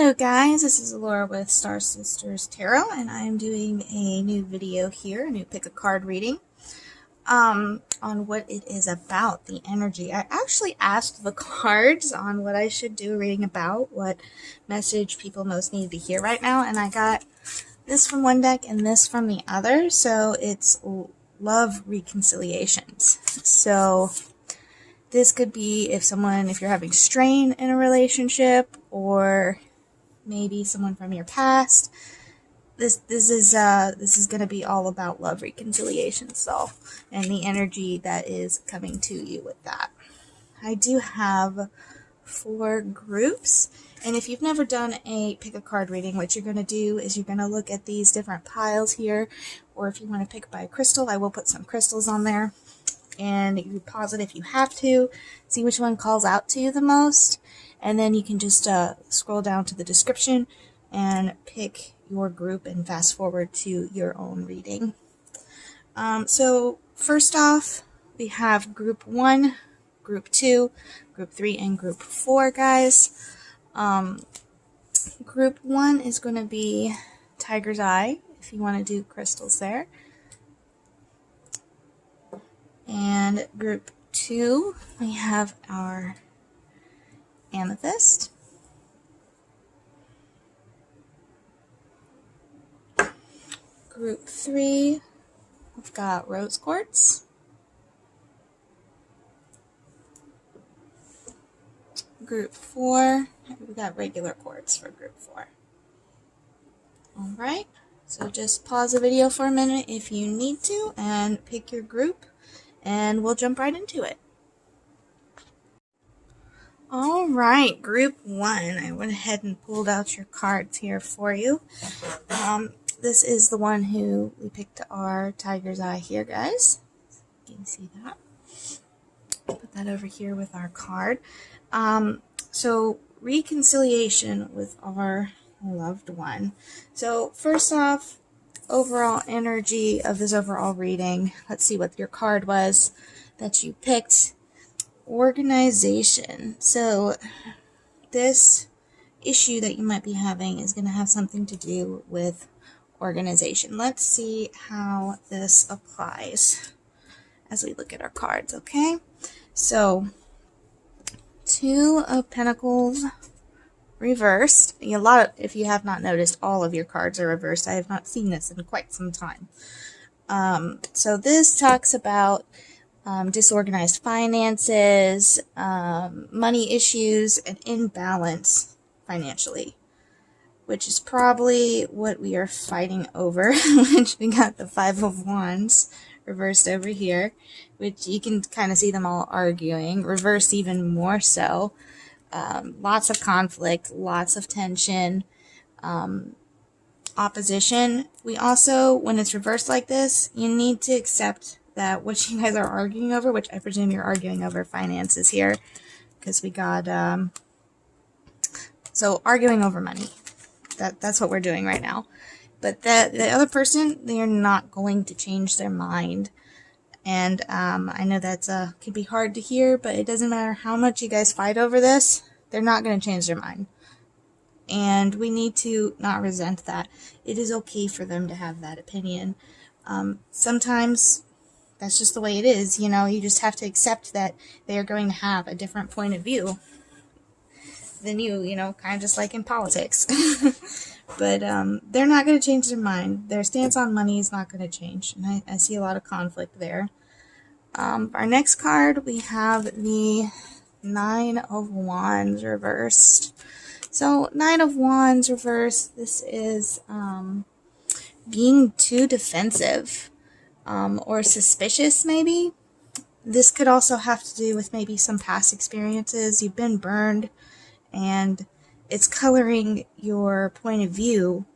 Hello guys, this is Laura with Star Sisters Tarot, and I am doing a new video here, a new pick a card reading, on what it is about, the energy. I actually asked the cards on what I should do a reading about, what message people most need to hear right now, and I got this from one deck and this from the other, so it's love reconciliations. So this could be if you're having strain in a relationship, or maybe someone from your past. This is going to be all about love reconciliation, so, and the energy that is coming to you with that. I do have 4 groups, and if you've never done a pick a card reading, what you're going to do is you're going to look at these different piles here, or if you want to pick by a crystal, I will put some crystals on there, and you pause it if you have to, see which one calls out to you the most, and then you can just scroll down to the description and pick your group and fast forward to your own reading. So first off, we have group 1, group 2, group 3, and group 4, guys. Group 1 is going to be Tiger's Eye, if you want to do crystals there. And group 2, we have our Amethyst. Group 3, we've got Rose Quartz. Group 4, we've got regular quartz for group 4. Alright, so just pause the video for a minute if you need to and pick your group, and we'll jump right into it. Alright, group 1, I went ahead and pulled out your cards here for you. This is the one who we picked our Tiger's Eye here, guys. You can see that. Put that over here with our card. So, reconciliation with our loved one. So, first off, overall energy of this overall reading. Let's see what your card was that you picked. Organization. So this issue that you might be having is going to have something to do with organization. Let's see how this applies as we look at our cards, okay? So 2 of Pentacles reversed. If you have not noticed, all of your cards are reversed. I have not seen this in quite some time. So this talks about disorganized finances, money issues, and imbalance financially, which is probably what we are fighting over, which we got the 5 of Wands reversed over here, which you can kind of see them all arguing, reversed even more so. Lots of conflict, lots of tension, opposition. We also, when it's reversed like this, you need to accept that what you guys are arguing over, which I presume you're arguing over finances here, because we got, so arguing over money. That's what we're doing right now. But the other person, they are not going to change their mind. And I know that's can be hard to hear, but it doesn't matter how much you guys fight over this, they're not going to change their mind. And we need to not resent that. It is okay for them to have that opinion. Sometimes that's just the way it is, you know, you just have to accept that they are going to have a different point of view than you know, kind of just like in politics. But they're not going to change their mind. Their stance on money is not going to change, and I see a lot of conflict there. Our next card, we have the 9 of Wands reversed. So 9 of Wands reversed, this is being too defensive. Or suspicious, maybe. This could also have to do with maybe some past experiences. You've been burned, and it's coloring your point of view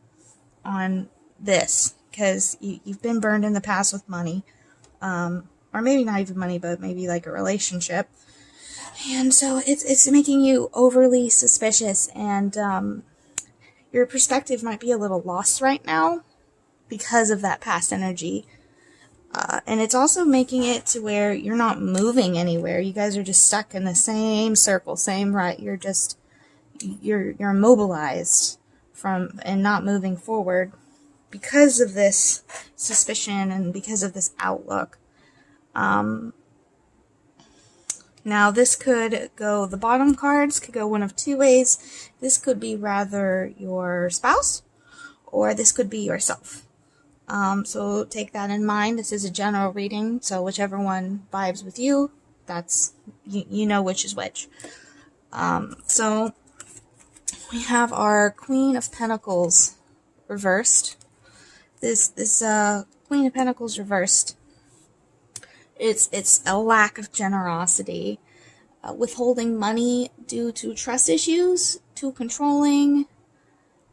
on this, because you've been burned in the past with money, or maybe not even money, but maybe like a relationship. And so it's making you overly suspicious, and your perspective might be a little lost right now because of that past energy. And it's also making it to where you're not moving anywhere. You guys are just stuck in the same circle, same rut. You're you're immobilized from and not moving forward because of this suspicion and because of this outlook. Now this could go, the bottom cards could go one of two ways. This could be rather your spouse, or this could be yourself. So take that in mind. This is a general reading, so whichever one vibes with you, that's, you know which is which. So we have our Queen of Pentacles reversed. This Queen of Pentacles reversed, it's a lack of generosity, withholding money due to trust issues, too controlling,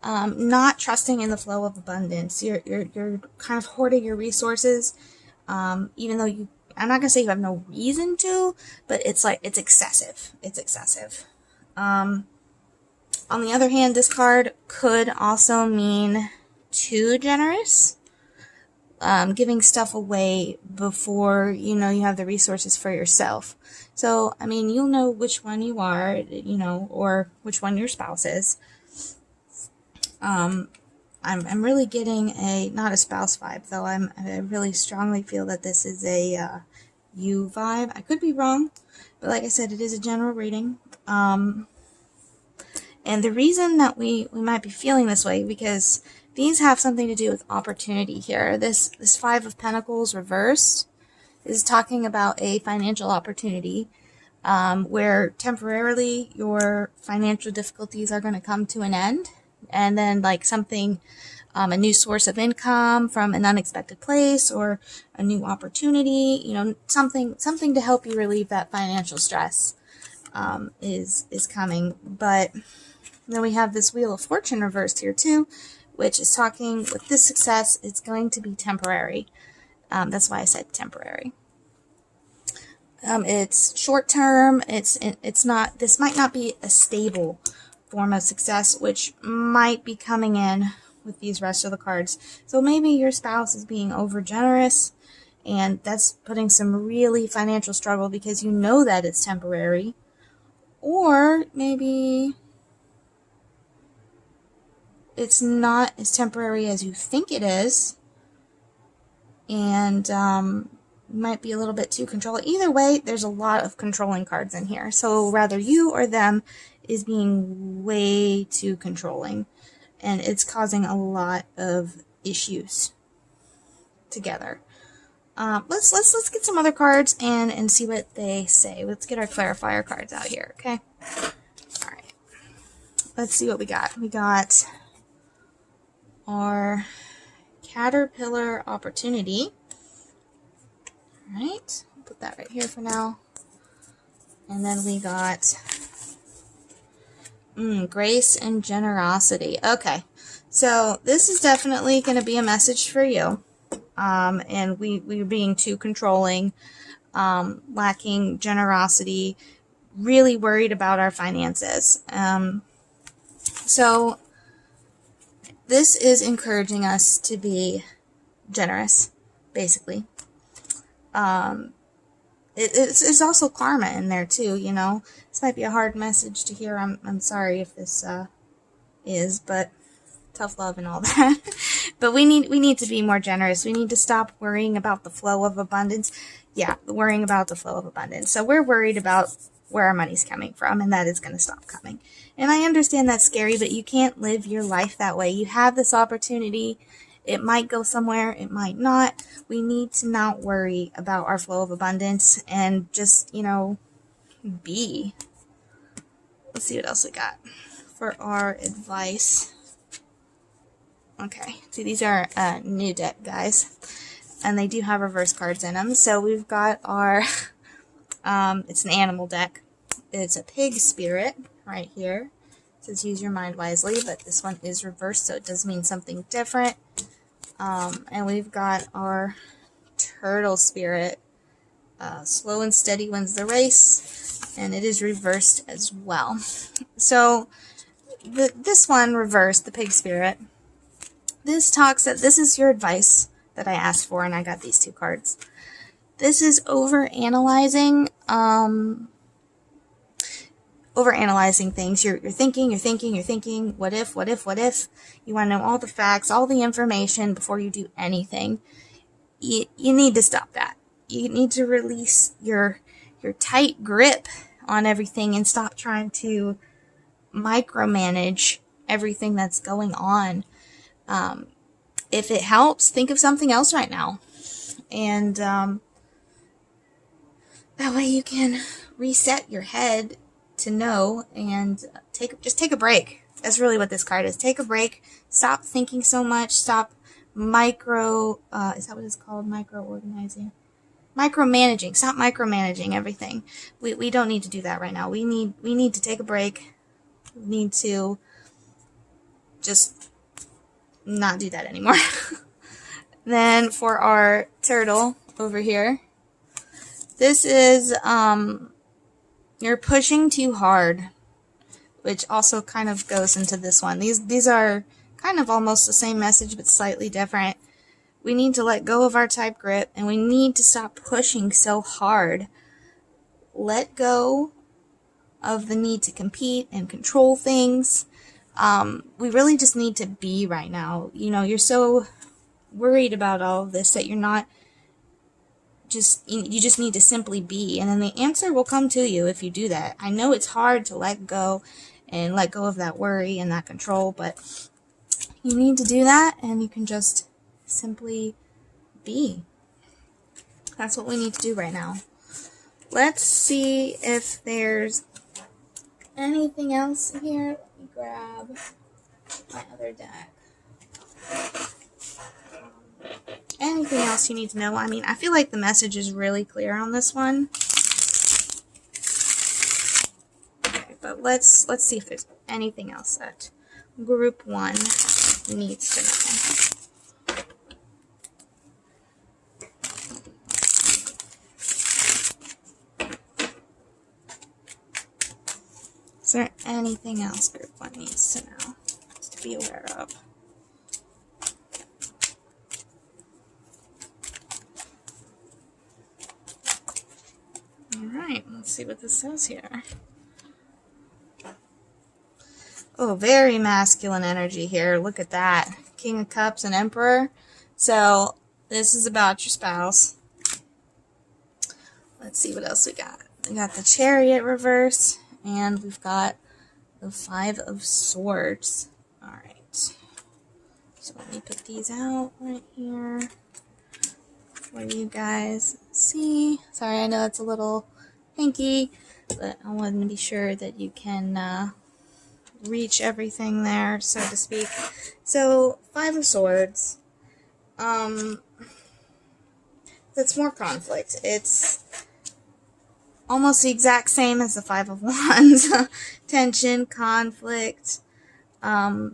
not trusting in the flow of abundance. You're kind of hoarding your resources, even though I'm not gonna say you have no reason to, but it's like it's excessive. It's excessive. On the other hand, this card could also mean too generous. Giving stuff away before you have the resources for yourself. So, I mean, you'll know which one you are, or which one your spouse is. I'm really getting not a spouse vibe, though. I really strongly feel that this is a you vibe. I could be wrong, but like I said, it is a general reading. And the reason that we might be feeling this way, because these have something to do with opportunity here. This Five of Pentacles reversed is talking about a financial opportunity, where temporarily your financial difficulties are going to come to an end, and then like something, a new source of income from an unexpected place, or a new opportunity, something to help you relieve that financial stress, is coming. But then we have this Wheel of Fortune reversed here too, which is talking with this success, it's going to be temporary. That's why I said temporary. It's short term. It's not. This might not be a stable form of success, which might be coming in with these rest of the cards. So maybe your spouse is being over generous, and that's putting some really financial struggle because you know that it's temporary, or maybe it's not as temporary as you think it is, and might be a little bit too controlling. Either way, there's a lot of controlling cards in here. So rather you or them is being way too controlling, and it's causing a lot of issues together. Let's get some other cards and see what they say. Let's get our clarifier cards out here, okay? All right. Let's see what we got. We got our Caterpillar Opportunity. All right, I'll put that right here for now. And then we got Grace and Generosity. Okay, so this is definitely going to be a message for you. And we're being too controlling, lacking generosity, really worried about our finances. So this is encouraging us to be generous, basically. It's also karma in there too, This might be a hard message to hear. I'm sorry if this is, but tough love and all that. But we need to be more generous. We need to stop worrying about the flow of abundance. Yeah, worrying about the flow of abundance. So we're worried about where our money's coming from, and that is going to stop coming. And I understand that's scary, but you can't live your life that way. You have this opportunity. It might go somewhere, it might not. We need to not worry about our flow of abundance and just, be. Let's see what else we got for our advice. Okay, see, these are new deck, guys, and they do have reverse cards in them. So we've got our, it's an animal deck. It's a pig spirit right here. It says use your mind wisely, but this one is reversed, so it does mean something different. And we've got our turtle spirit. Slow and steady wins the race, and it is reversed as well. So this one reversed, the pig spirit. This talks that this is your advice that I asked for, and I got these two cards. This is over analyzing. overanalyzing things. You're thinking, what if? You want to know all the facts, all the information before you do anything. You need to stop that. You need to release your tight grip on everything and stop trying to micromanage everything that's going on. If it helps, think of something else right now. And that way you can reset your head to know and just take a break. That's really what this card is. Take a break. Stop thinking so much. Stop is that what it's called? Micromanaging. Stop micromanaging everything. We don't need to do that right now. We need to take a break. We need to just not do that anymore. Then for our turtle over here, this is you're pushing too hard, which also kind of goes into this one. These are kind of almost the same message but slightly different. We need to let go of our tight grip, and we need to stop pushing so hard. Let go of the need to compete and control things. We really just need to be right now. You know, you're so worried about all of this that you're not you just need to simply be, and then the answer will come to you if you do that. I know it's hard to let go of that worry and that control, but you need to do that, and you can just simply be. That's what we need to do right now. Let's see if there's anything else here. Let me grab my other deck. Anything else you need to know? I mean, I feel like the message is really clear on this one. Okay, but let's see if there's anything else that group 1 needs to know. Is there anything else group 1 needs to know, to be aware of? Alright, let's see what this says here. Oh, very masculine energy here. Look at that. King of Cups and Emperor. So, this is about your spouse. Let's see what else we got. We got the Chariot reverse, and we've got the 5 of Swords. Alright. So, let me put these out right here for you guys see. Sorry, I know it's a little pinky, but I wanted to be sure that you can reach everything there, so to speak. So, 5 of Swords. That's more conflict. It's almost the exact same as the 5 of Wands. Tension, conflict, a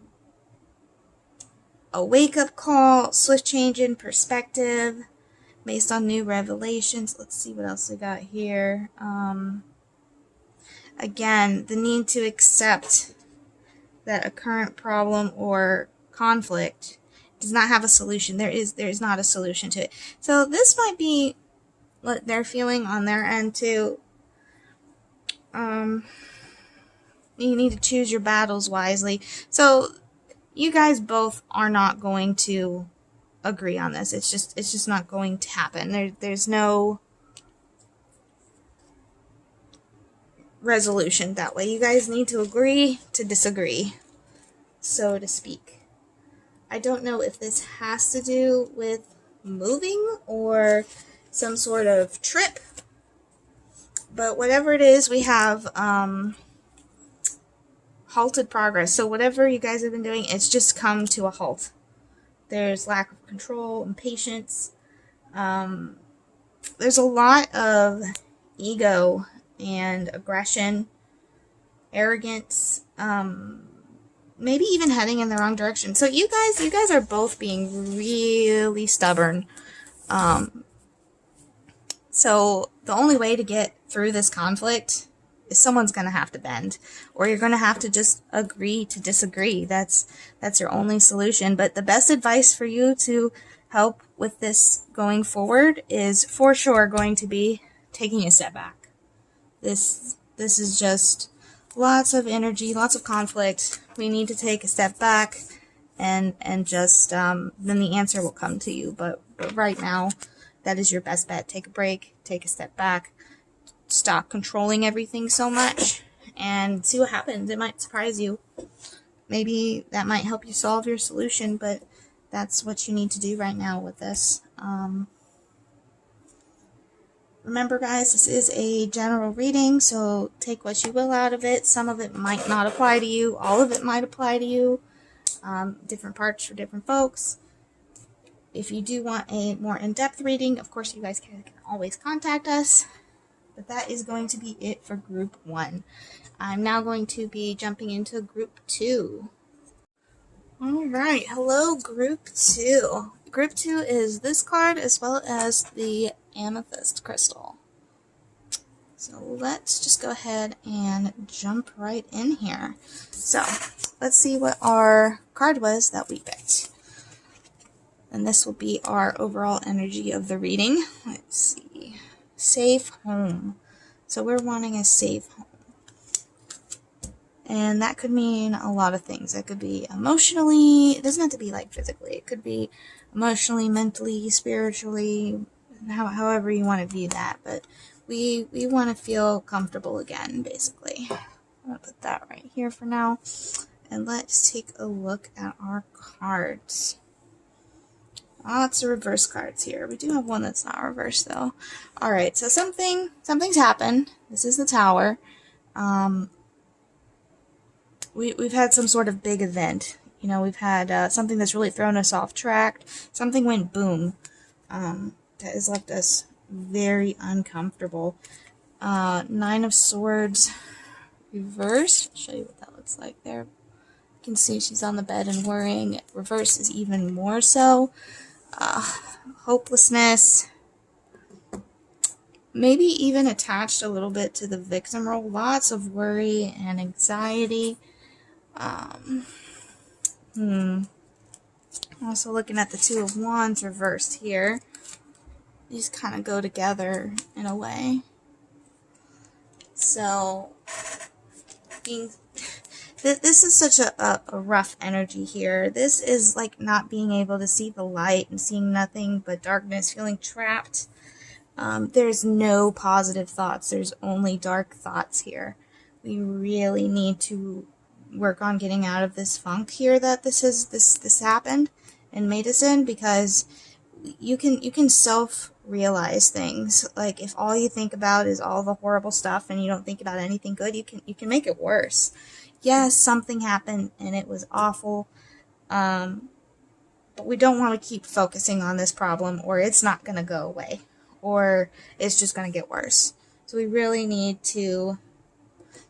wake-up call, swift change in perspective, based on new revelations. Let's see what else we got here. Again, the need to accept that a current problem or conflict does not have a solution. There is not a solution to it. So this might be what they're feeling on their end too. You need to choose your battles wisely. So you guys both are not going to agree on this. It's just not going to happen. There's no resolution that way. You guys need to agree to disagree, so to speak. I don't know if this has to do with moving or some sort of trip, but whatever it is, we have halted progress. So whatever you guys have been doing, it's just come to a halt. There's lack of control, impatience. There's a lot of ego and aggression, arrogance, maybe even heading in the wrong direction. So you guys are both being really stubborn. So the only way to get through this conflict is someone's going to have to bend, or you're going to have to just agree to disagree. That's your only solution. But the best advice for you to help with this going forward is for sure going to be taking a step back. This is just lots of energy, lots of conflict. We need to take a step back and just, then the answer will come to you. But right now, that is your best bet. Take a break, take a step back, stop controlling everything so much, and see what happens. It might surprise you. Maybe that might help you solve your solution, but that's what you need to do right now with this. Remember, guys, this is a general reading, so take what you will out of it. Some of it might not apply to you. All of it might apply to you. Different parts for different folks. If you do want a more in-depth reading, of course, you guys can always contact us. But that is going to be it for Group 1. I'm now going to be jumping into Group 2. Alright, hello Group 2. Group 2 is this card as well as the Amethyst Crystal. So let's just go ahead and jump right in here. So let's see what our card was that we picked. And this will be our overall energy of the reading. Let's see. Safe home. So we're wanting a safe home. And that could mean a lot of things. That could be emotionally. It doesn't have to be like physically. It could be emotionally, mentally, spiritually, however you want to view that. But we want to feel comfortable again, basically. I'm going to put that right here for now. And let's take a look at our cards. Lots of reverse cards here. We do have one that's not reversed, though. Alright, so something's happened. This is the Tower. We've had some sort of big event. You know, we've had something that's really thrown us off track. Something went boom. That has left us very uncomfortable. 9 of Swords reversed. I'll show you what that looks like there. You can see she's on the bed and worrying. Reverse is even more so. Hopelessness. Maybe even attached a little bit to the victim role. Lots of worry and anxiety. Also looking at the 2 of Wands reversed here. These kind of go together in a way. So, this is such a rough energy here. This is like not being able to see the light and seeing nothing but darkness, feeling trapped. There's no positive thoughts. There's only dark thoughts here. We really need to work on getting out of this funk here that this happened and made us in, because you can self-realize things. Like, if all you think about is all the horrible stuff and you don't think about anything good, you can make it worse. Yes, something happened and it was awful, but we don't want to keep focusing on this problem, or it's not going to go away, or it's just going to get worse. So we really need to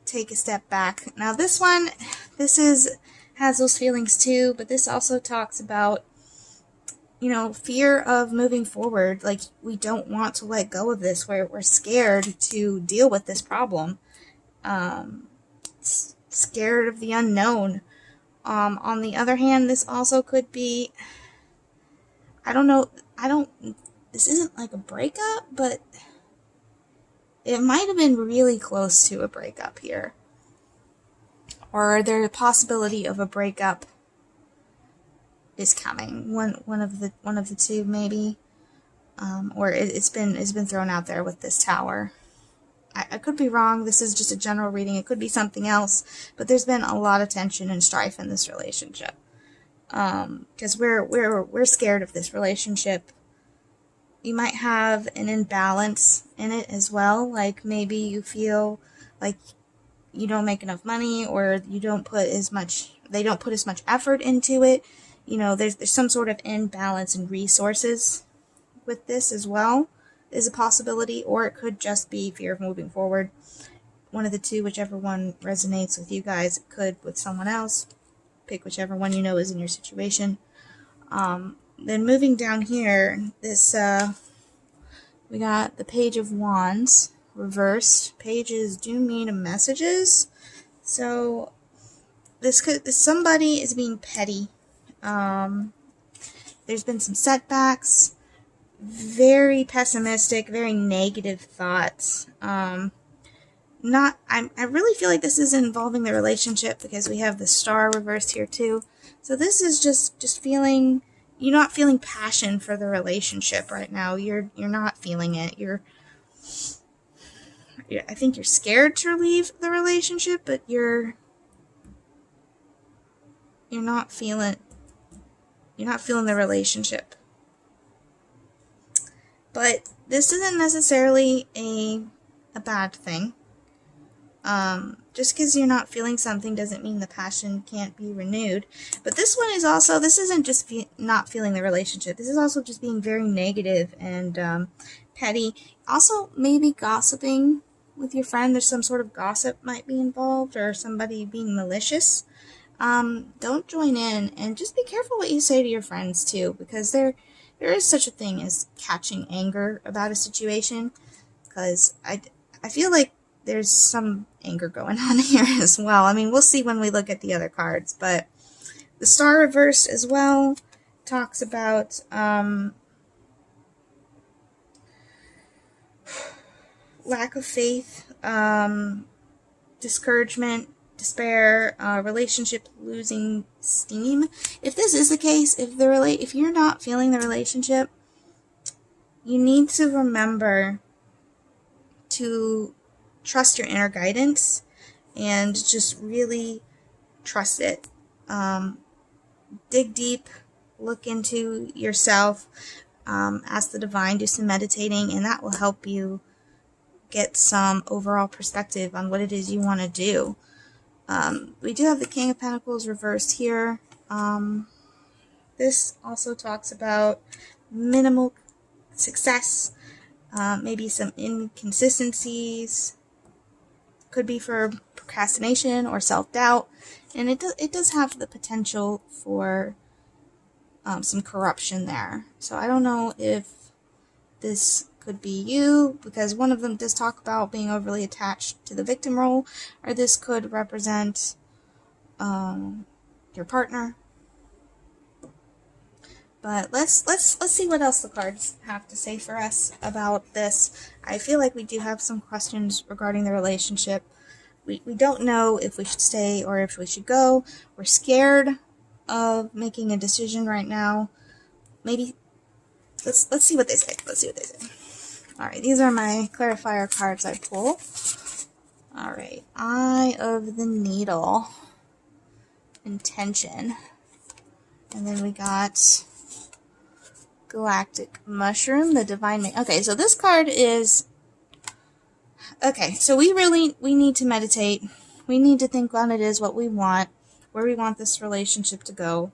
take a step back. Now this one, has those feelings too, but this also talks about, you know, fear of moving forward. Like, we don't want to let go of this. We're scared to deal with this problem. Scared of the unknown. On the other hand, this also could be, this isn't like a breakup, but it might have been really close to a breakup here. Or there's a possibility of a breakup is coming. One of the two, maybe. Or it's been thrown out there with this Tower. I could be wrong. This is just a general reading. It could be something else. But there's been a lot of tension and strife in this relationship. Because we're scared of this relationship. You might have an imbalance in it as well. Like, maybe you feel like you don't make enough money, or you don't put as much, they don't put as much effort into it. You know, there's some sort of imbalance in resources with this as well, is a possibility. Or it could just be fear of moving forward. One of the two, whichever one resonates with you guys. It could with someone else. Pick whichever one you know is in your situation. Then moving down here, this, we got the Page of Wands reversed. Pages do mean messages. So, somebody is being petty. There's been some setbacks. Very pessimistic, very negative thoughts. I really feel like this is involving the relationship because we have the star reversed here too. So this is just feeling, you're not feeling passion for the relationship right now. You're not feeling it. I think you're scared to leave the relationship, but you're not feeling the relationship. But this isn't necessarily a bad thing. Just because you're not feeling something doesn't mean the passion can't be renewed. But this one is also, this isn't just not feeling the relationship. This is also just being very negative and petty. Also, maybe gossiping with your friend. There's some sort of gossip might be involved, or somebody being malicious. Don't join in, and just be careful what you say to your friends too, because there is such a thing as catching anger about a situation, because I feel like there's some anger going on here as well. I mean, we'll see when we look at the other cards, but the star reversed as well talks about lack of faith, discouragement, despair, relationship losing steam. If this is the case, if you're not feeling the relationship, you need to remember to trust your inner guidance and just really trust it. Dig deep, look into yourself, ask the divine, do some meditating, and that will help you get some overall perspective on what it is you want to do. We do have the King of Pentacles reversed here. This also talks about minimal success, maybe some inconsistencies, could be for procrastination or self-doubt, and it does have the potential for some corruption there. So I don't know if this could be you, because one of them does talk about being overly attached to the victim role, or this could represent your partner. But let's see what else the cards have to say for us about this. I feel like we do have some questions regarding the relationship. We don't know if we should stay or if we should go. We're scared of making a decision right now. Maybe let's see what they say. Let's see what they say. All right, these are my clarifier cards I pull. All right, Eye of the Needle, Intention, and then we got Galactic Mushroom, the Divine. Okay, so this card is, okay, so we need to meditate. We need to think on it is what we want, where we want this relationship to go.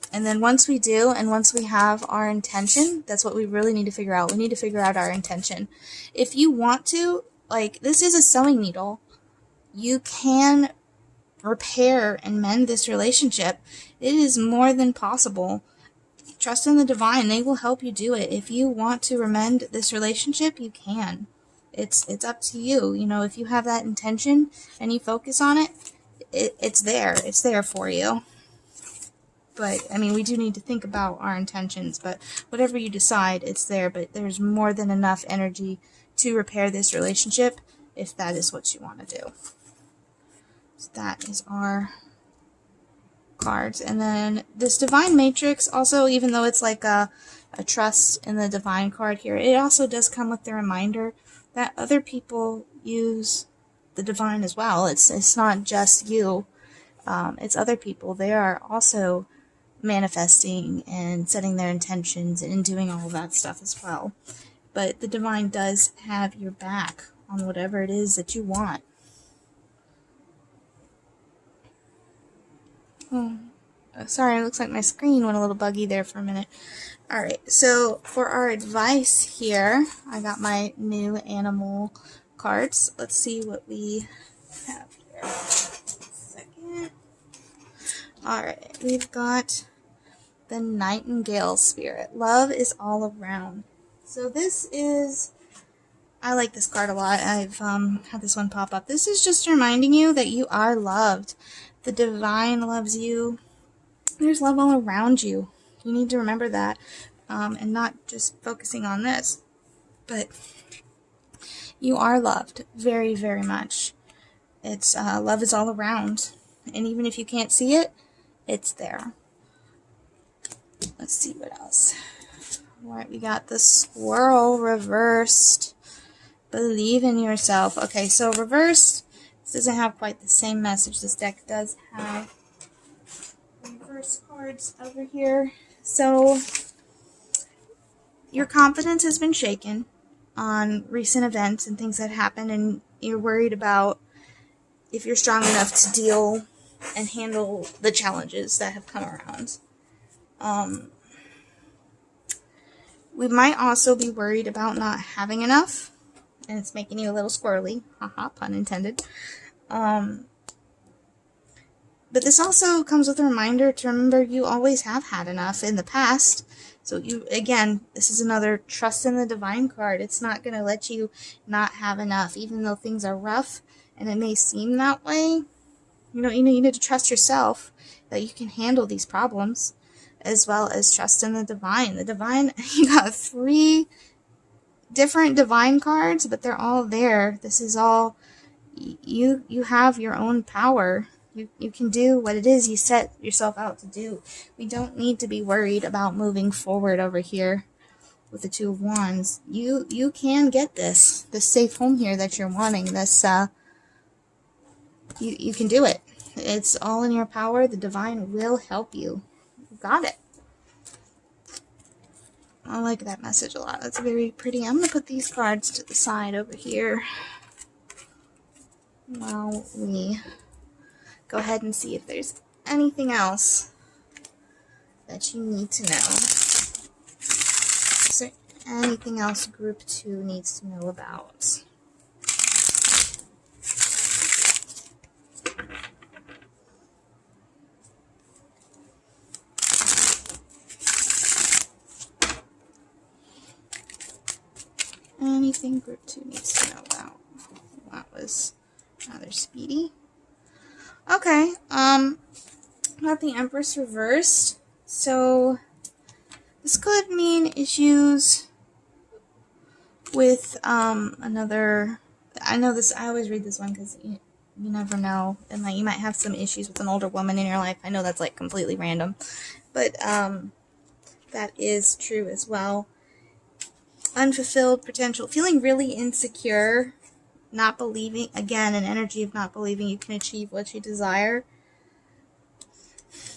And then once we do, and once we have our intention, that's what we really need to figure out. We need to figure out our intention. If you want to, like, this is a sewing needle. You can repair and mend this relationship. It is more than possible. Trust in the divine. They will help you do it. If you want to amend this relationship, you can. It's up to you. You know, if you have that intention and you focus on it, it's there. It's there for you. But, I mean, we do need to think about our intentions. But whatever you decide, it's there. But there's more than enough energy to repair this relationship if that is what you want to do. So that is our cards. And then this Divine Matrix, also, even though it's like a trust in the divine card here, it also does come with the reminder that other people use the divine as well. It's not just you. It's other people. They are also manifesting and setting their intentions and doing all of that stuff as well. But the divine does have your back on whatever it is that you want. Oh, sorry, it looks like my screen went a little buggy there for a minute. Alright, so for our advice here, I got my new animal cards. Let's see what we have here. Second. Alright, we've got the Nightingale Spirit. Love is all around. So this is, I like this card a lot. I've had this one pop up. This is just reminding you that you are loved. The divine loves you. There's love all around you. You need to remember that, and not just focusing on this. But You are loved very, very much. It's love is all around, and even if you can't see it, it's there. Let's see what else. Alright, we got the swirl reversed. Believe in yourself. Okay, so reversed. This doesn't have quite the same message. This deck does have reverse cards over here. So your confidence has been shaken on recent events and things that happened, and you're worried about if you're strong enough to deal and handle the challenges that have come around. We might also be worried about not having enough, and it's making you a little squirrely. Haha, pun intended. But this also comes with a reminder to remember you always have had enough in the past. So again, this is another trust in the divine card. It's not going to let you not have enough, even though things are rough and it may seem that way. You need to trust yourself that you can handle these problems, as well as trust in the divine. The divine, you got 3 different divine cards, but they're all there. This is all, you have your own power. You can do what it is you set yourself out to do. We don't need to be worried about moving forward over here with the 2 of Wands. You can get this safe home here that you're wanting. This you can do it. It's all in your power. The divine will help you. You got it. I like that message a lot. That's very pretty. I'm going to put these cards to the side over here while we go ahead and see if there's anything else that you need to know. Is there anything else Group 2 needs to know about? Anything Group 2 needs to know about? That was rather speedy. Okay, got the Empress reversed. So this could mean issues with another. I know this. I always read this one because you never know, and you might have some issues with an older woman in your life. I know that's completely random, but that is true as well. Unfulfilled potential, feeling really insecure, not believing, again, an energy of not believing you can achieve what you desire.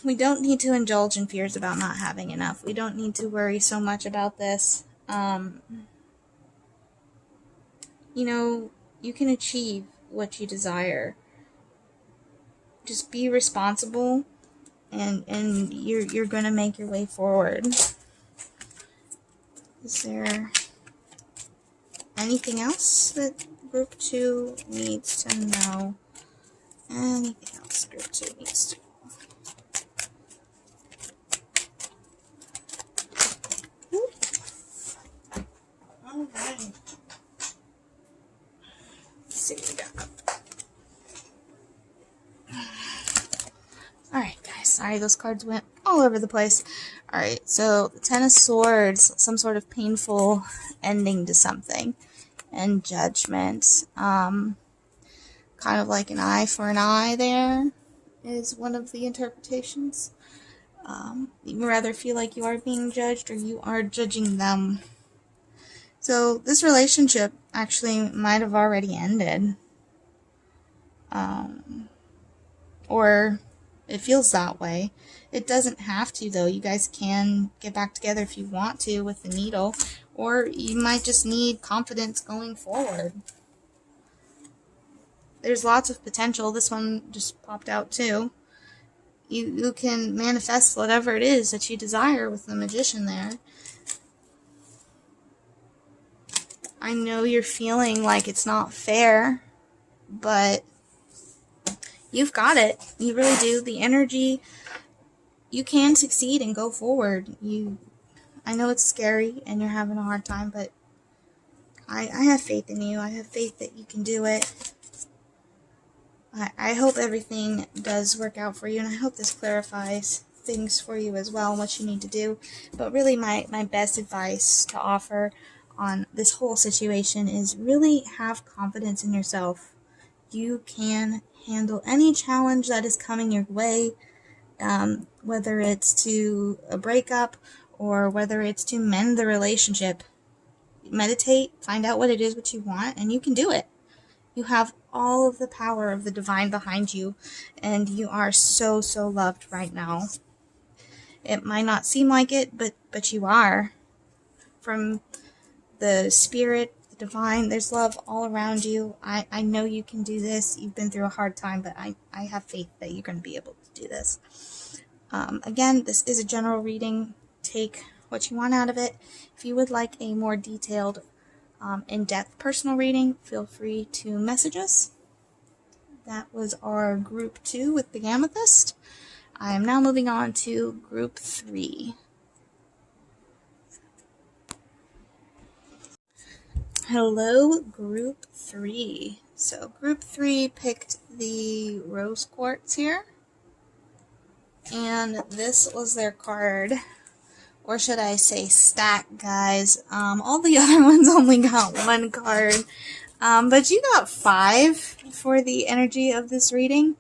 We don't need to indulge in fears about not having enough. We don't need to worry so much about this. You can achieve what you desire. Just be responsible, and you're going to make your way forward. Is there anything else that Group 2 needs to know? Anything else Group 2 needs to know? Alright. Let's see what we got. Alright, guys. Sorry, those cards went all over the place. Alright, so the Ten of Swords, some sort of painful ending to something. And Judgment. Kind of like an eye for an eye there is one of the interpretations. You rather feel like you are being judged or you are judging them. So this relationship actually might have already ended. Or it feels that way. It doesn't have to, though. You guys can get back together if you want to with the needle. Or you might just need confidence going forward. There's lots of potential. This one just popped out too. You can manifest whatever it is that you desire with the Magician there. I know you're feeling like it's not fair, but you've got it. You really do. The energy, you can succeed and go forward. I know it's scary and you're having a hard time, but I have faith in you. I have faith that you can do it. I hope everything does work out for you, and I hope this clarifies things for you as well, what you need to do. But really my best advice to offer on this whole situation is really have confidence in yourself. You can handle any challenge that is coming your way, whether it's to a breakup or whether it's to mend the relationship. Meditate, find out what it is what you want, and you can do it. You have all of the power of the divine behind you, and you are so, so loved right now. It might not seem like it, but you are. From the spirit, the divine, there's love all around you. I know you can do this. You've been through a hard time, but I have faith that you're going to be able to do this. Again, this is a general reading. Take what you want out of it. If you would like a more detailed, in-depth personal reading, feel free to message us. That was our group 2 with the Amethyst. I am now moving on to group 3. Hello, group 3. So group 3 picked the rose quartz here. And this was their card. Or should I say stack, guys. All the other ones only got 1 card. But you got 5 for the energy of this reading.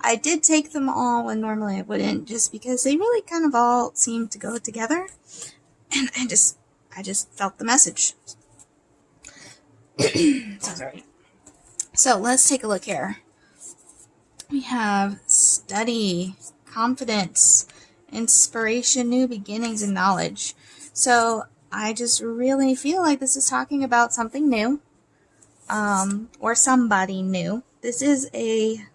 I did take them all when normally I wouldn't, just because they really kind of all seem to go together. And I just felt the message. Sorry. So let's take a look here. We have study, confidence, inspiration, new beginnings, and knowledge. So I just really feel like this is talking about something new, or somebody new. This is a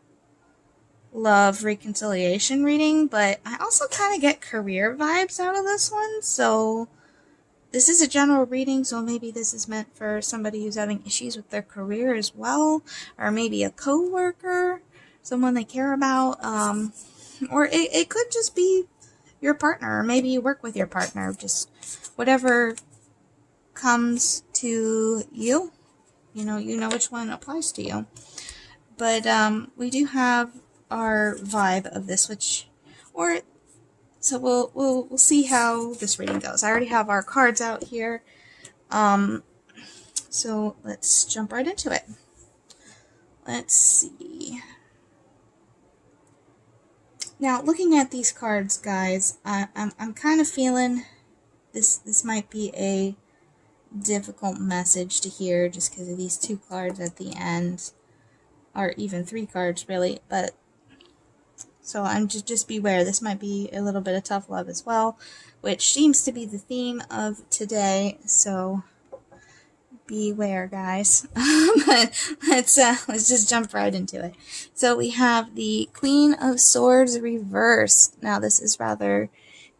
love reconciliation reading, but I also kind of get career vibes out of this one. So this is a general reading, so maybe this is meant for somebody who's having issues with their career as well, or maybe a coworker, someone they care about, or it could just be your partner, or maybe you work with your partner, just whatever comes to you, you know which one applies to you. But we do have our vibe of this, so we'll see how this reading goes. I already have our cards out here, so let's jump right into it. Let's see. Now, looking at these cards, guys, I'm kind of feeling this might be a difficult message to hear, just because of these 2 cards at the end, or even 3 cards really. But so I'm just beware. This might be a little bit of tough love as well, which seems to be the theme of today. So beware, guys. Let's just jump right into it. So we have the Queen of Swords reversed. Now this is rather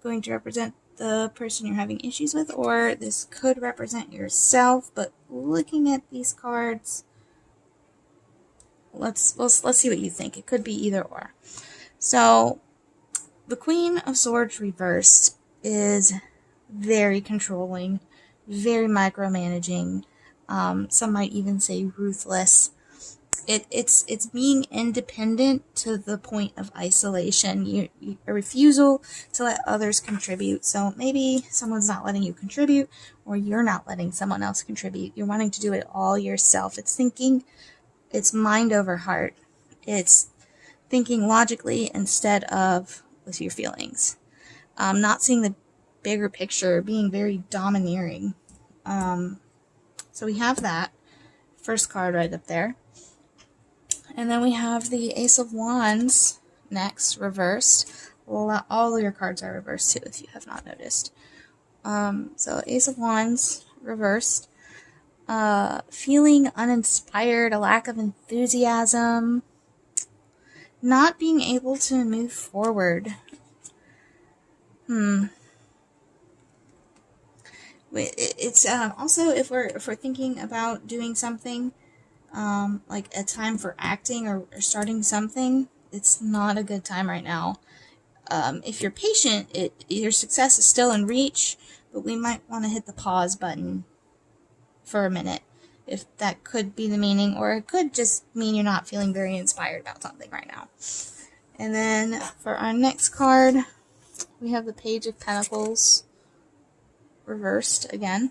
going to represent the person you're having issues with, or this could represent yourself. But looking at these cards, let's see what you think. It could be either or. So the Queen of Swords reversed is very controlling, very micromanaging. Some might even say ruthless. It's being independent to the point of isolation. A refusal to let others contribute. So maybe someone's not letting you contribute, or you're not letting someone else contribute. You're wanting to do it all yourself. It's mind over heart. It's thinking logically instead of with your feelings. Not seeing the bigger picture, being very domineering. So we have that first card right up there. And then we have the Ace of Wands next, reversed. All your cards are reversed too, if you have not noticed. So Ace of Wands reversed. Feeling uninspired, a lack of enthusiasm. Not being able to move forward. It's also, if we're thinking about doing something, like a time for acting or starting something, it's not a good time right now. If you're patient, your success is still in reach, but we might want to hit the pause button for a minute, if that could be the meaning, or it could just mean you're not feeling very inspired about something right now. And then for our next card, we have the Page of Pentacles reversed again.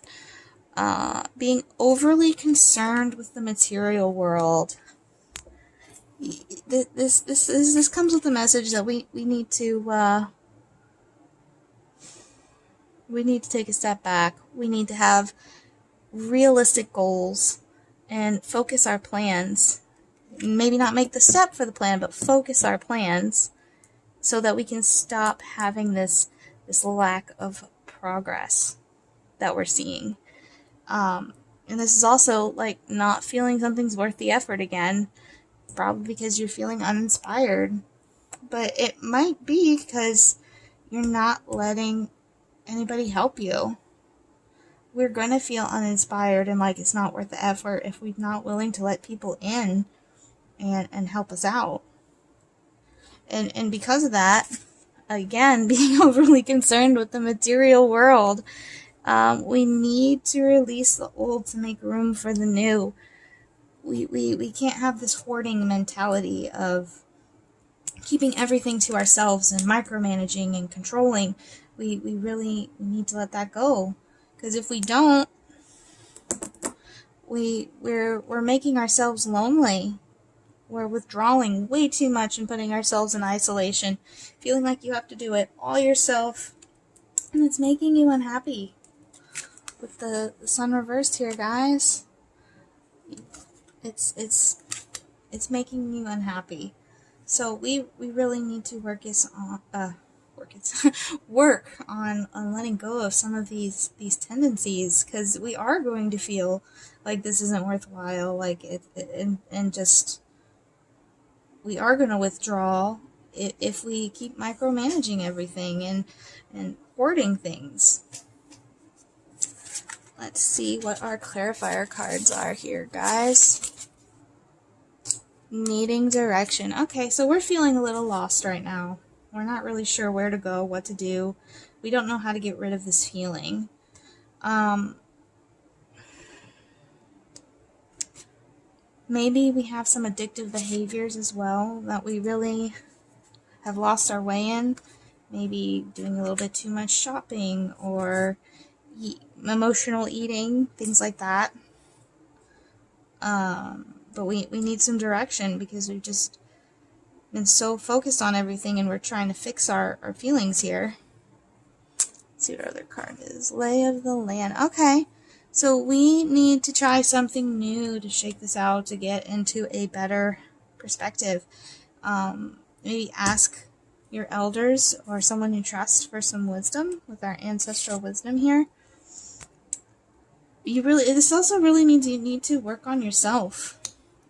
being overly concerned with the material world. This comes with the message that we need to take a step back. We need to have realistic goals and focus our plans. Maybe not make the step for the plan, but focus our plans so that we can stop having this lack of progress that we're seeing. And this is also like not feeling something's worth the effort again, probably because you're feeling uninspired. But it might be because you're not letting anybody help you. We're going to feel uninspired and like it's not worth the effort if we're not willing to let people in and help us out. And because of that, again, being overly concerned with the material world, we need to release the old to make room for the new. We can't have this hoarding mentality of keeping everything to ourselves and micromanaging and controlling. We really need to let that go. Because if we don't, we're making ourselves lonely. We're withdrawing way too much and putting ourselves in isolation, feeling like you have to do it all yourself, and it's making you unhappy. With the sun reversed here, guys, it's making you unhappy. So we really need to work on letting go of some of these tendencies, because we are going to feel like this isn't worthwhile, like we are going to withdraw if we keep micromanaging everything and hoarding things. Let's see what our clarifier cards are here, guys. Needing direction. Okay, so we're feeling a little lost right now. We're not really sure where to go, what to do. We don't know how to get rid of this feeling. Maybe we have some addictive behaviors as well that we really have lost our way in. Maybe doing a little bit too much shopping or emotional eating, things like that. But we need some direction because we've just been so focused on everything and we're trying to fix our feelings here. Let's see what our other card is. Lay of the land. Okay. So we need to try something new to shake this out, to get into a better perspective. Maybe ask your elders or someone you trust for some wisdom with our ancestral wisdom here. This also really means you need to work on yourself.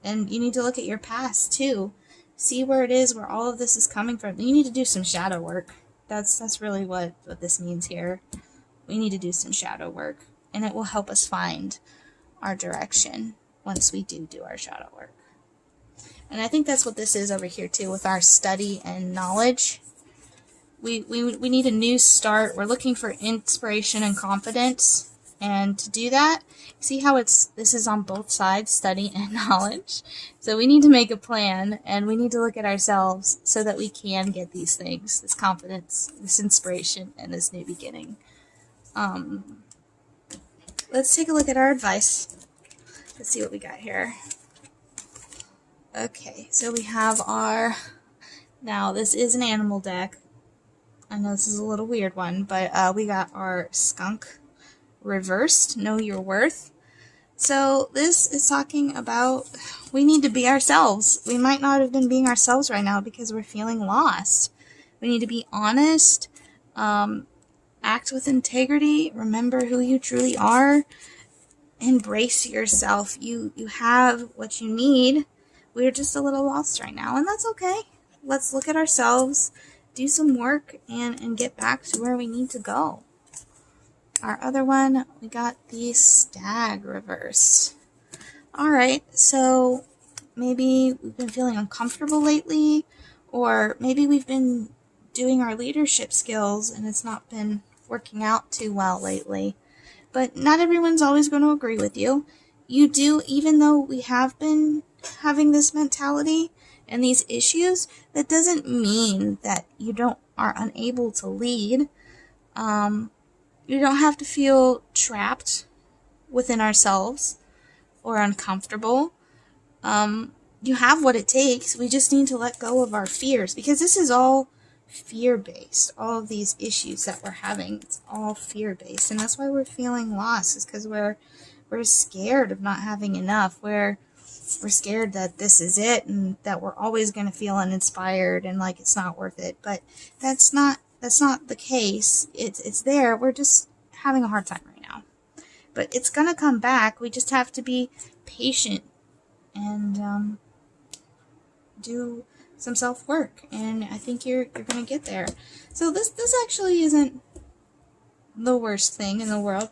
And you need to look at your past too. See where it is, where all of this is coming from. You need to do some shadow work. That's really what this means here. We need to do some shadow work. And it will help us find our direction once we do our shadow work. And I think that's what this is over here too, with our study and knowledge. We need a new start. We're looking for inspiration and confidence. And to do that, see how this is on both sides, study and knowledge. So we need to make a plan, and we need to look at ourselves so that we can get these things, this confidence, this inspiration, and this new beginning. Let's take a look at our advice. Let's see what we got here. Okay, so we have now this is an animal deck. I know this is a little weird one, but we got our skunk reversed, know your worth. So this is talking about we need to be ourselves. We might not have been being ourselves right now because we're feeling lost. We need to be honest, act with integrity, remember who you truly are, embrace yourself. You have what you need. We're just a little lost right now, and that's okay. Let's look at ourselves, do some work, and get back to where we need to go. Our other one, we got the stag reverse. Alright, so maybe we've been feeling uncomfortable lately, or maybe we've been doing our leadership skills and it's not been working out too well lately. But not everyone's always going to agree with you. You do, even though we have been having this mentality and these issues, that doesn't mean that you are unable to lead. You don't have to feel trapped within ourselves or uncomfortable. You have what it takes. We just need to let go of our fears, because this is all fear-based. All of these issues that we're having, it's all fear-based, and that's why we're feeling lost, is because we're scared of not having enough. We're scared that this is it and that we're always going to feel uninspired and like it's not worth it. But that's not the case. It's there. We're just having a hard time right now. But it's going to come back. We just have to be patient and do some self-work, and I think you're going to get there. So this actually isn't the worst thing in the world.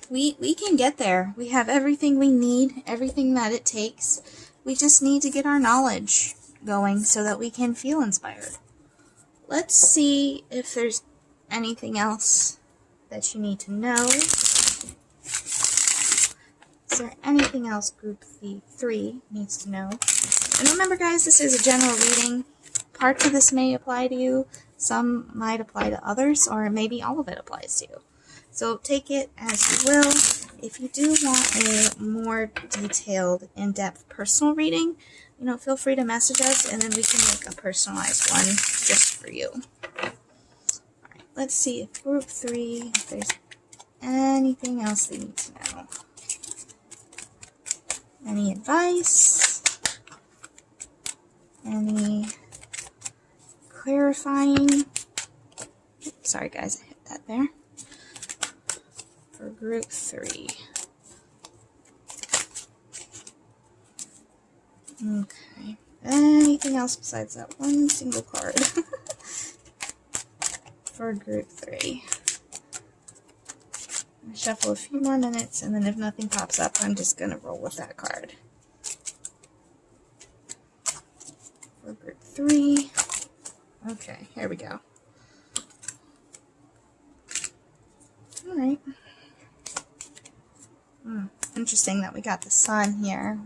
We can get there. We have everything we need, everything that it takes. We just need to get our knowledge going so that we can feel inspired. Let's see if there's anything else that you need to know. Is there anything else Group 3 needs to know? And remember, guys, this is a general reading. Parts of this may apply to you. Some might apply to others, or maybe all of it applies to you. So take it as you will. If you do want a more detailed, in-depth personal reading, feel free to message us, and then we can make a personalized one just for you. All right, let's see if Group 3, if there's anything else they need to know. Any advice? Any clarifying? Oops, sorry guys, I hit that there. For Group 3. Okay. Anything else besides that one single card? For Group 3. I'm gonna shuffle a few more minutes, and then if nothing pops up, I'm just going to roll with that card. For Group 3. Okay, here we go. Alright. Interesting that we got the Sun here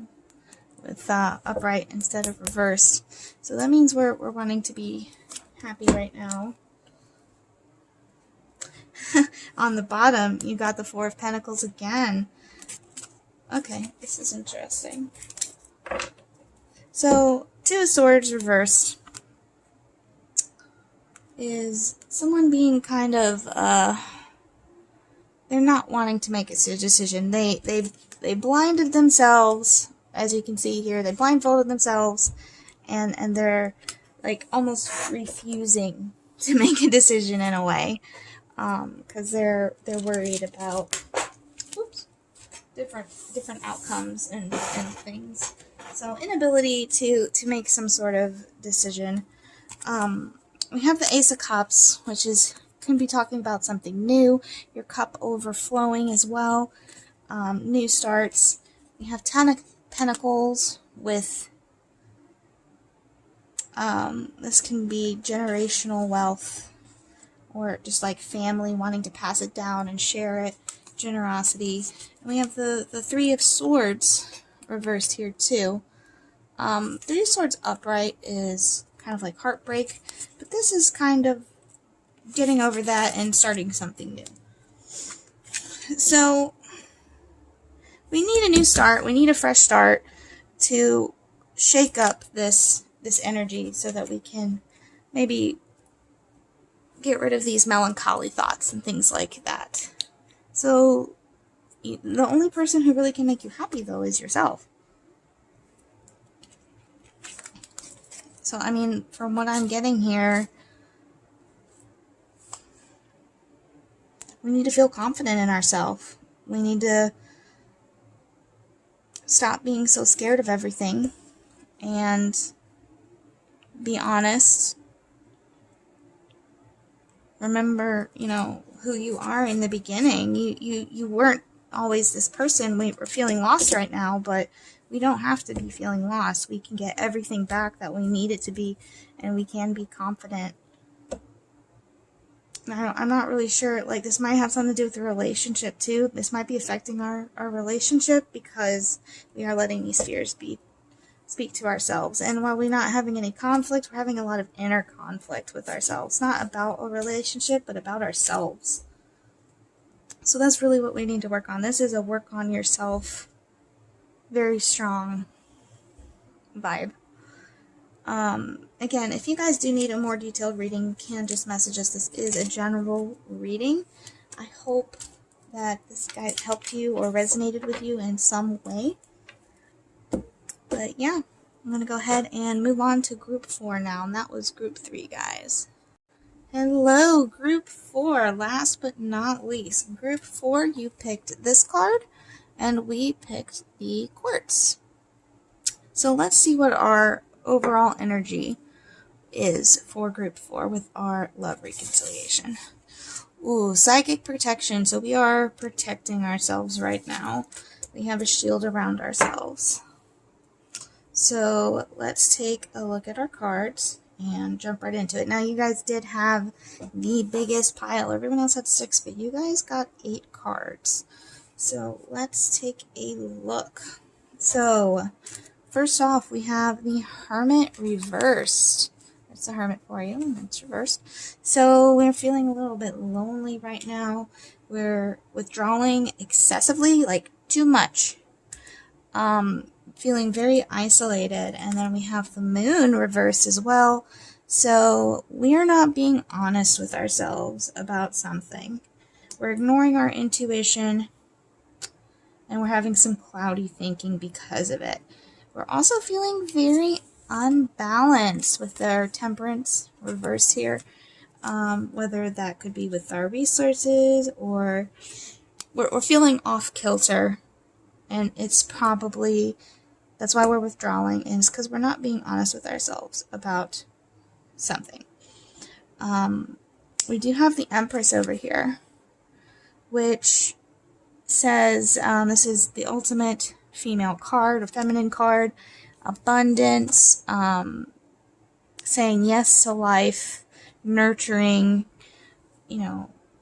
with upright instead of reversed. So that means we're wanting to be happy right now. On the bottom, you got the Four of Pentacles again. Okay, this is interesting. So, Two of Swords reversed is someone being kind of, they're not wanting to make a decision. They blinded themselves, as you can see here. They blindfolded themselves, and they're like almost refusing to make a decision in a way. Because they're worried about different outcomes and things. So inability to make some sort of decision. We have the Ace of Cups, which can be talking about something new. Your cup overflowing as well. New starts. We have Ten of Pentacles with this can be generational wealth, or just like family wanting to pass it down and share it, generosity. And we have the Three of Swords reversed here too. Three of Swords upright is kind of like heartbreak, but this is kind of getting over that and starting something new. So we need a new start. We need a fresh start to shake up this energy so that we can maybe get rid of these melancholy thoughts and things like that. So the only person who really can make you happy, though, is yourself. So, I mean, from what I'm getting here, we need to feel confident in ourselves. We need to stop being so scared of everything and be honest. Remember, who you are in the beginning. You weren't always this person. We're feeling lost right now, but we don't have to be feeling lost. We can get everything back that we need it to be, and we can be confident. I'm not really sure, like, this might have something to do with the relationship, too. This might be affecting our relationship because we are letting these fears speak to ourselves. And while we're not having any conflict, we're having a lot of inner conflict with ourselves. Not about a relationship, but about ourselves. So that's really what we need to work on. This is a work on yourself, very strong vibe. Again, if you guys do need a more detailed reading, you can just message us. This is a general reading. I hope that this guide helped you or resonated with you in some way. But yeah, I'm going to go ahead and move on to group 4 now, and that was group 3, guys. Hello, group 4, last but not least. Group 4, you picked this card, and we picked the quartz. So let's see what our overall energy is for group 4 with our love reconciliation. Ooh, psychic protection. So we are protecting ourselves right now. We have a shield around ourselves. So let's take a look at our cards and jump right into it. Now, you guys did have the biggest pile. Everyone else had 6, but you guys got 8 cards. So let's take a look. So first off, we have the Hermit reversed. That's the Hermit for you. It's reversed. So we're feeling a little bit lonely right now. We're withdrawing excessively, like too much. Feeling very isolated. And then we have the Moon reversed as well. So we're not being honest with ourselves about something. We're ignoring our intuition. And we're having some cloudy thinking because of it. We're also feeling very unbalanced with our Temperance reverse here. Whether that could be with our resources or we're feeling off kilter. And it's probably, that's why we're withdrawing, is because we're not being honest with ourselves about something. We do have the Empress over here, which says this is the ultimate female card, a feminine card, abundance, saying yes to life, nurturing,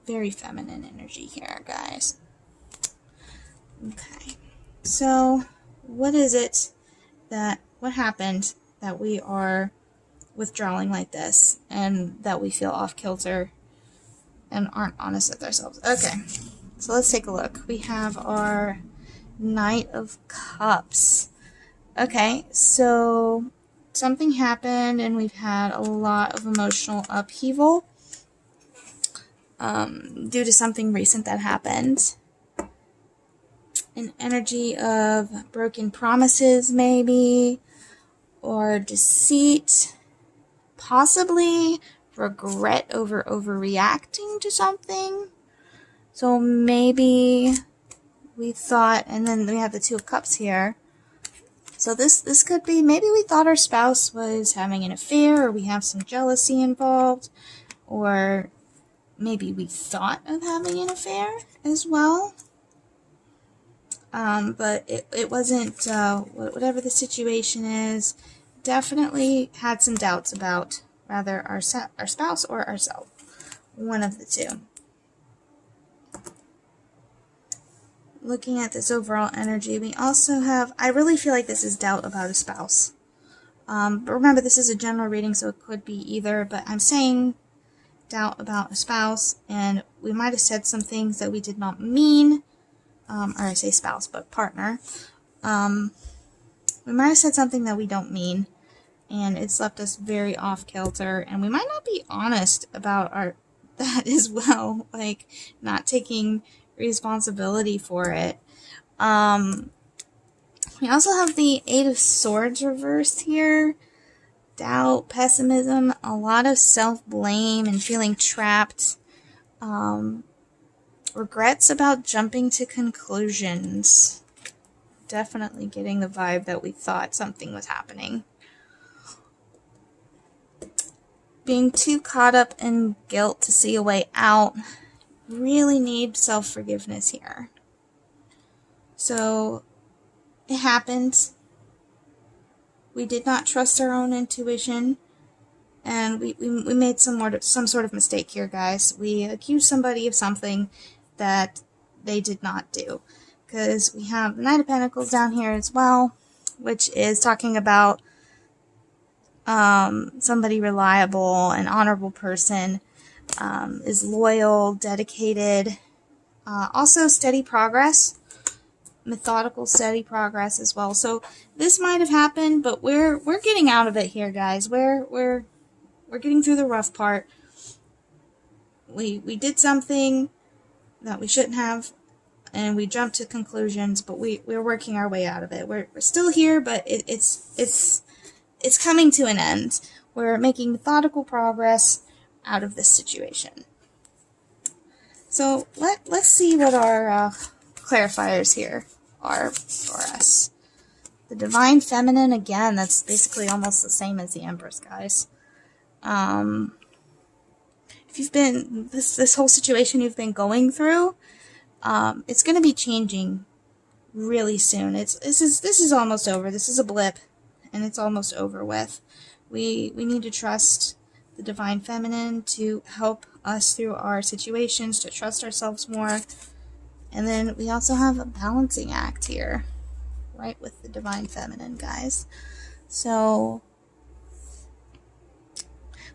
very feminine energy here, guys. Okay, so what happened that we are withdrawing like this and that we feel off kilter and aren't honest with ourselves? Okay, so let's take a look. We have our Knight of Cups. Okay, so something happened and we've had a lot of emotional upheaval due to something recent that happened. An energy of broken promises, maybe, or deceit, possibly regret over overreacting to something. So maybe we thought, and then we have the Two of Cups here. So this could be, maybe we thought our spouse was having an affair, or we have some jealousy involved, or maybe we thought of having an affair as well. But it wasn't, whatever the situation is, definitely had some doubts about rather our spouse or ourselves. One of the two. Looking at this overall energy, we also have, I really feel like this is doubt about a spouse. But remember, this is a general reading, so it could be either, but I'm saying doubt about a spouse, and we might have said some things that we did not mean, or I say spouse, but partner. We might have said something that we don't mean, and it's left us very off kilter, and we might not be honest about that as well, like not taking responsibility for it. We also have the Eight of Swords reversed here. Doubt, pessimism, a lot of self-blame and feeling trapped. Regrets about jumping to conclusions. Definitely getting the vibe that we thought something was happening. Being too caught up in guilt to see a way out. Really need self-forgiveness here. So it happened. We did not trust our own intuition, and we made some sort of mistake here, guys. We accused somebody of something that they did not do, because we have the Knight of Pentacles down here as well, which is talking about somebody reliable, an honorable person, is loyal, dedicated, Also steady progress, methodical steady progress as well. So this might have happened, but we're getting out of it here, guys. We're getting through the rough part. We did something that we shouldn't have, and we jumped to conclusions, but we're working our way out of it. We're still here, but it's coming to an end. We're making methodical progress out of this situation. So let's see what our clarifiers here are for us. The Divine Feminine, again, that's basically almost the same as the Empress, guys. If you've been, this whole situation you've been going through, it's going to be changing really soon. This is almost over. This is a blip, and it's almost over with. We need to trust the Divine Feminine to help us through our situations, to trust ourselves more. And then we also have a balancing act here, right, with the Divine Feminine, guys. So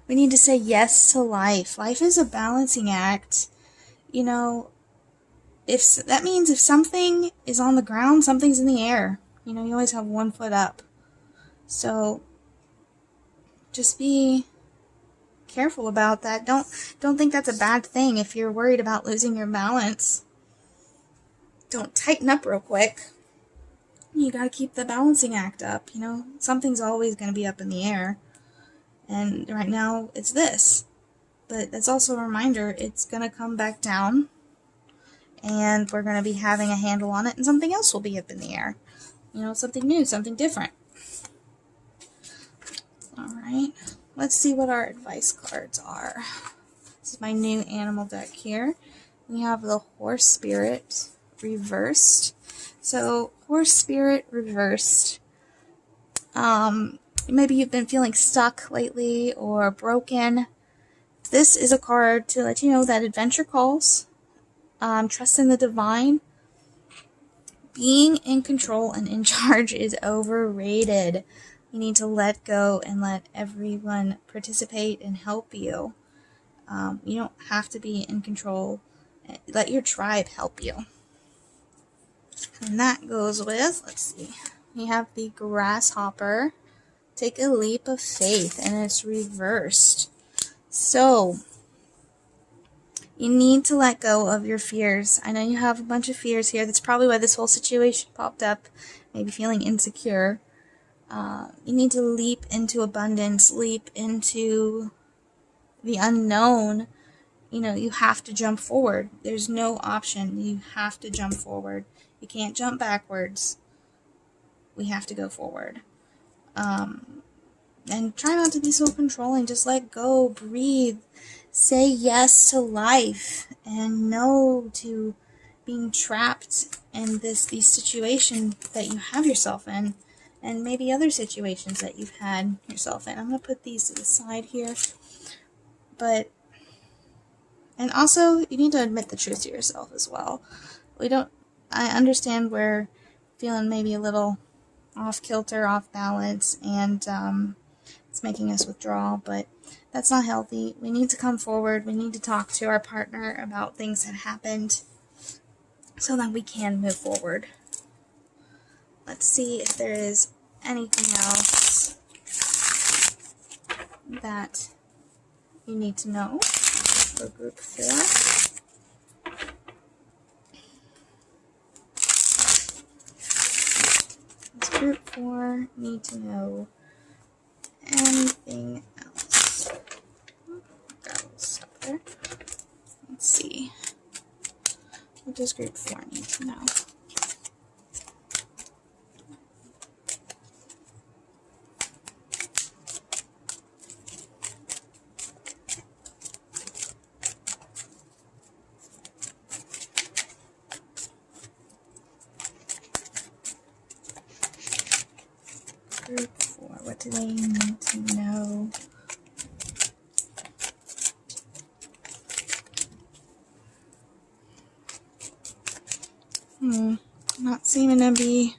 we need to say yes to life. Life is a balancing act. You know, if that means if something is on the ground, something's in the air. You know, you always have one foot up. So just be careful about that. Don't think that's a bad thing if you're worried about losing your balance. Don't tighten up real quick. You gotta keep the balancing act up. You know, something's always gonna be up in the air. And right now it's this. But that's also a reminder it's gonna come back down. And we're gonna be having a handle on it, and something else will be up in the air. You know, something new, something different. Alright. Let's see what our advice cards are. This is my new animal deck here. We have the Horse Spirit reversed. So, Horse Spirit reversed. Maybe you've been feeling stuck lately or broken. This is a card to let you know that adventure calls. Trust in the divine. Being in control and in charge is overrated. You need to let go and let everyone participate and help you. You don't have to be in control. Let your tribe help you. And that goes with, let's see, we have the Grasshopper. Take a leap of faith, and it's reversed. So, you need to let go of your fears. I know you have a bunch of fears here. That's probably why this whole situation popped up. Maybe feeling insecure. You need to leap into abundance, leap into the unknown. You know, you have to jump forward. There's no option. You have to jump forward. You can't jump backwards. We have to go forward. And try not to be so controlling. Just let go, breathe, say yes to life, and no to being trapped in these situations that you have yourself in. And maybe other situations that you've had yourself in. I'm going to put these to the side here. And also, you need to admit the truth to yourself as well. I understand we're feeling maybe a little off kilter, off balance, and it's making us withdraw, but that's not healthy. We need to come forward. We need to talk to our partner about things that happened so that we can move forward. Let's see if there is anything else that you need to know for group 4. Does group 4 need to know anything else? Got a little stuff there. Let's see. What does group 4 need to know? Group 4, what do they need to know? Not seeming to be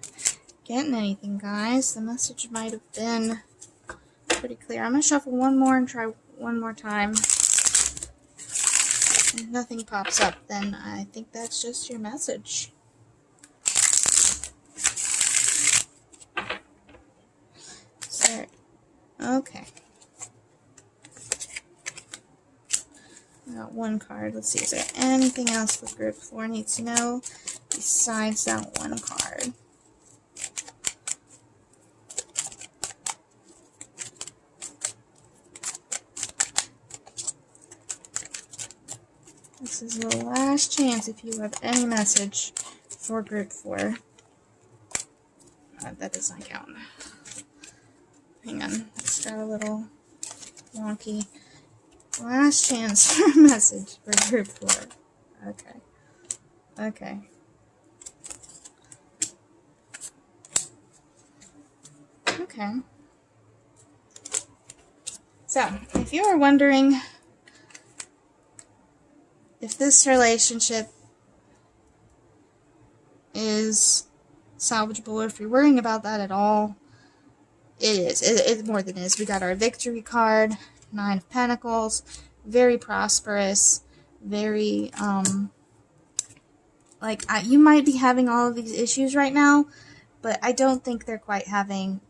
getting anything, guys. The message might have been pretty clear. I'm going to shuffle one more and try one more time. If nothing pops up, then I think that's just your message. So, okay. I got one card. Let's see, is there anything else the group 4 needs to know besides that one card? This is the last chance if you have any message for group 4. That does not count. Hang on, it's got a little wonky. Last chance for a message for group 4. Okay. Okay. Okay. So, if you are wondering if this relationship is salvageable, or if you're worrying about that at all, it is. It more than is. We got our victory card, 9 of Pentacles, very prosperous, very, you might be having all of these issues right now, but I don't think they're quite having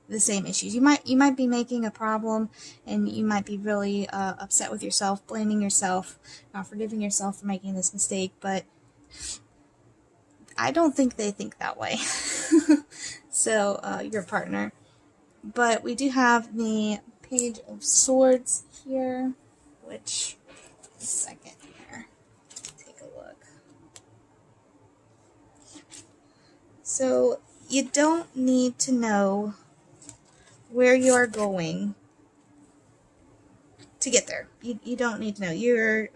the same issues. You might be making a problem, and you might be really upset with yourself, blaming yourself, not forgiving yourself for making this mistake, but I don't think they think that way. So, your partner. But we do have the Page of Swords here, which, a second here, take a look. So, you don't need to know where you are going to get there. You don't need to know. You're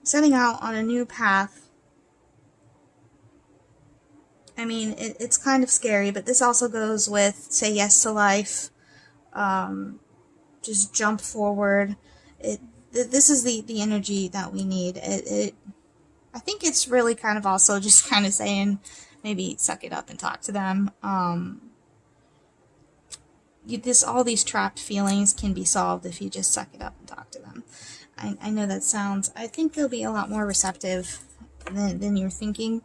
setting out on a new path. I mean, it's kind of scary, but this also goes with say yes to life. Just jump forward. This is the energy that we need. I think it's really kind of also just kind of saying, maybe suck it up and talk to them. All these trapped feelings can be solved if you just suck it up and talk to them. I know that sounds, I think they'll be a lot more receptive than you're thinking,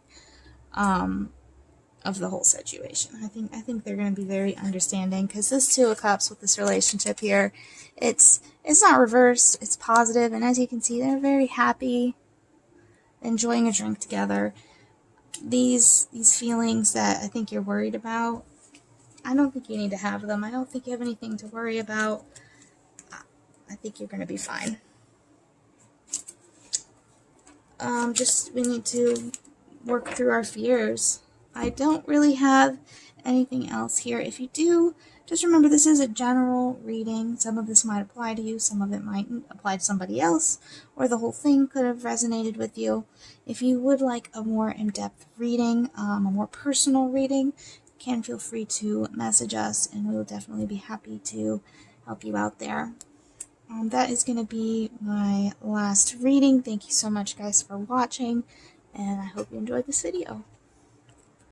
of the whole situation. I think they're going to be very understanding, because this 2 of Cups with this relationship here, it's not reversed, it's positive, and as you can see, they're very happy, enjoying a drink together. These feelings that I think you're worried about, I don't think you need to have them. I don't think you have anything to worry about. I think you're going to be fine. We need to work through our fears. I don't really have anything else here. If you do, just remember this is a general reading. Some of this might apply to you, some of it mightn't apply to somebody else, or the whole thing could have resonated with you. If you would like a more in-depth reading, a more personal reading, you can feel free to message us, and we will definitely be happy to help you out there. That is going to be my last reading. Thank you so much, guys, for watching, and I hope you enjoyed this video.